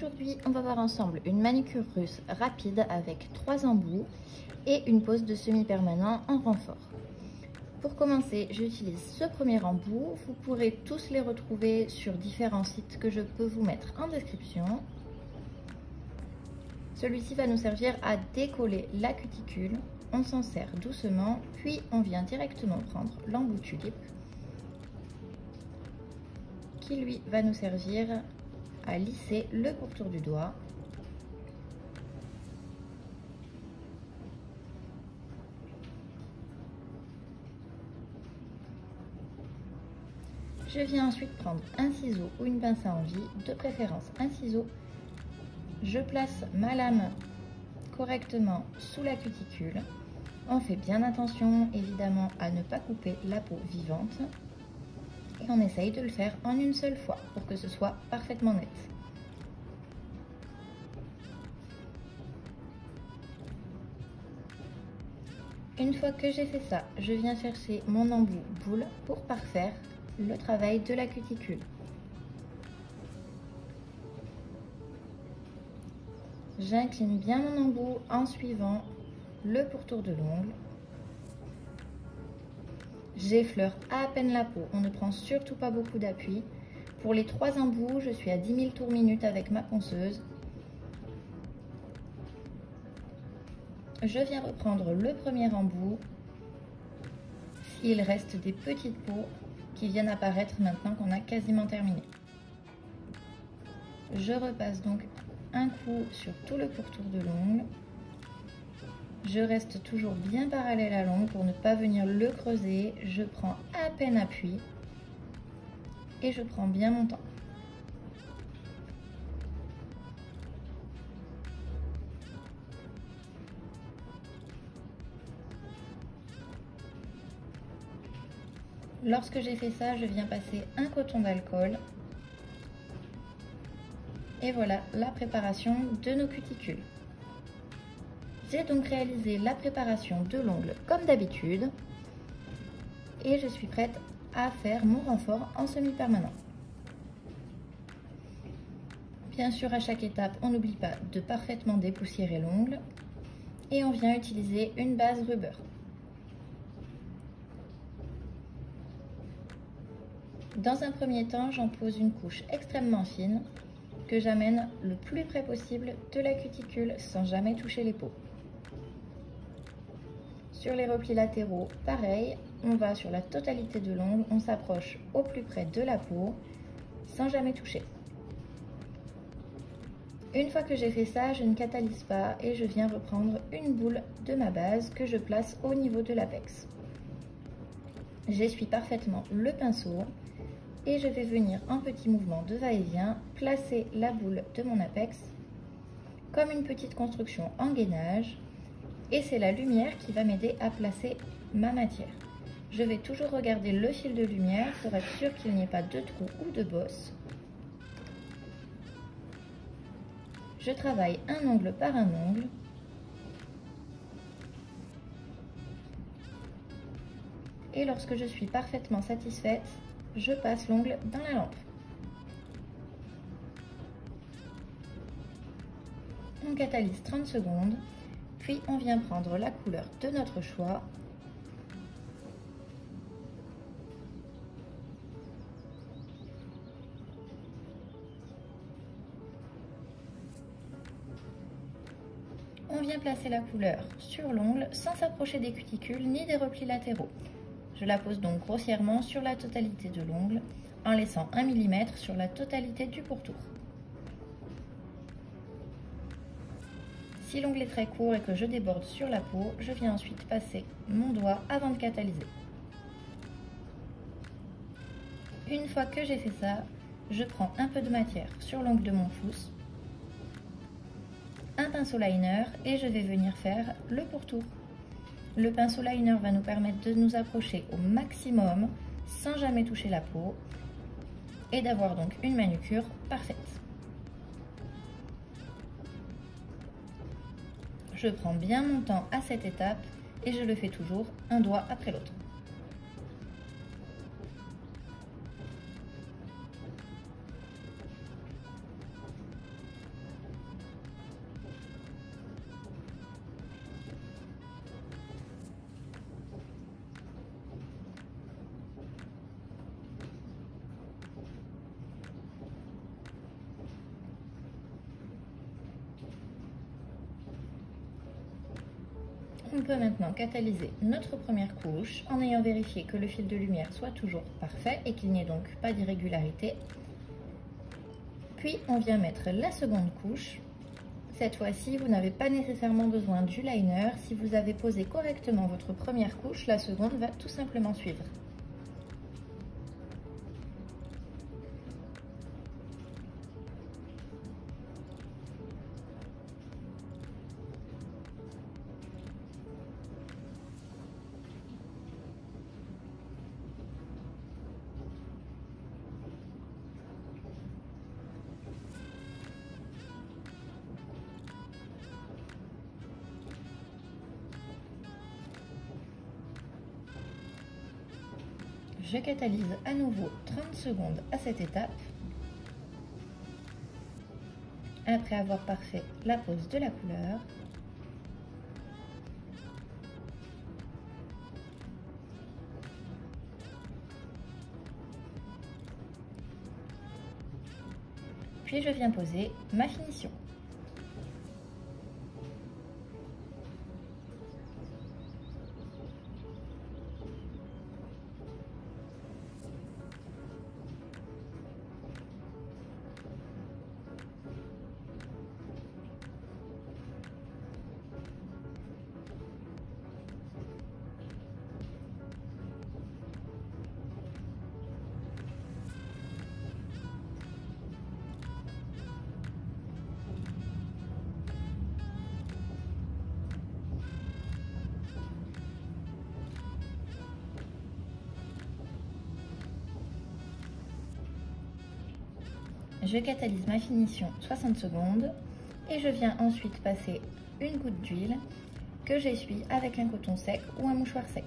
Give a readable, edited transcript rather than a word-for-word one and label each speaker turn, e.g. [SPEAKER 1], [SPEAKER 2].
[SPEAKER 1] Aujourd'hui, on va voir ensemble une manucure russe rapide avec 3 embouts et une pose de semi-permanent en renfort. Pour commencer, j'utilise ce premier embout. Vous pourrez tous les retrouver sur différents sites que je peux vous mettre en description. Celui-ci va nous servir à décoller la cuticule. On s'en sert doucement, puis on vient directement prendre l'embout tulipe qui lui va nous servir à lisser le pourtour du doigt. Je viens ensuite prendre un ciseau ou une pince à envie, de préférence un ciseau. Je place ma lame correctement sous la cuticule. On fait bien attention évidemment à ne pas couper la peau vivante. Et on essaye de le faire en une seule fois pour que ce soit parfaitement net. Une fois que j'ai fait ça, je viens chercher mon embout boule pour parfaire le travail de la cuticule. J'incline bien mon embout en suivant le pourtour de l'ongle. J'effleure à peine la peau, on ne prend surtout pas beaucoup d'appui. Pour les 3 embouts, je suis à 10 000 tours minute avec ma ponceuse. Je viens reprendre le premier embout. S'il reste des petites peaux qui viennent apparaître maintenant qu'on a quasiment terminé. Je repasse donc un coup sur tout le pourtour de l'ongle. Je reste toujours bien parallèle à l'ongle pour ne pas venir le creuser. Je prends à peine appui et je prends bien mon temps. Lorsque j'ai fait ça, je viens passer un coton d'alcool. Et voilà la préparation de nos cuticules. J'ai donc réalisé la préparation de l'ongle comme d'habitude et je suis prête à faire mon renfort en semi-permanent. Bien sûr, à chaque étape, on n'oublie pas de parfaitement dépoussiérer l'ongle et on vient utiliser une base rubber. Dans un premier temps, j'en pose une couche extrêmement fine que j'amène le plus près possible de la cuticule sans jamais toucher les peaux. Sur les replis latéraux, pareil, on va sur la totalité de l'ongle, on s'approche au plus près de la peau sans jamais toucher. Une fois que j'ai fait ça, je ne catalyse pas et je viens reprendre une boule de ma base que je place au niveau de l'apex. J'essuie parfaitement le pinceau et je vais venir en petits mouvements de va-et-vient placer la boule de mon apex comme une petite construction en gainage. Et c'est la lumière qui va m'aider à placer ma matière. Je vais toujours regarder le fil de lumière pour être sûr qu'il n'y ait pas de trou ou de bosse. Je travaille un ongle par un ongle. Et lorsque je suis parfaitement satisfaite, je passe l'ongle dans la lampe. On catalyse 30 secondes. Puis on vient prendre la couleur de notre choix. On vient placer la couleur sur l'ongle sans s'approcher des cuticules ni des replis latéraux. Je la pose donc grossièrement sur la totalité de l'ongle en laissant 1 mm sur la totalité du pourtour. Si l'ongle est très court et que je déborde sur la peau, je viens ensuite passer mon doigt avant de catalyser. Une fois que j'ai fait ça, je prends un peu de matière sur l'ongle de mon pouce, un pinceau liner et je vais venir faire le pourtour. Le pinceau liner va nous permettre de nous approcher au maximum sans jamais toucher la peau et d'avoir donc une manucure parfaite. Je prends bien mon temps à cette étape et je le fais toujours un doigt après l'autre. on peut maintenant catalyser notre première couche en ayant vérifié que le fil de lumière soit toujours parfait et qu'il n'y ait donc pas d'irrégularité. Puis on vient mettre la seconde couche. Cette fois-ci, vous n'avez pas nécessairement besoin du liner. Si vous avez posé correctement votre première couche, la seconde va tout simplement suivre. Je catalyse à nouveau 30 secondes à cette étape. Après avoir parfait la pose de la couleur, puis je viens poser ma finition. Je catalyse ma finition 60 secondes et je viens ensuite passer une goutte d'huile que j'essuie avec un coton sec ou un mouchoir sec.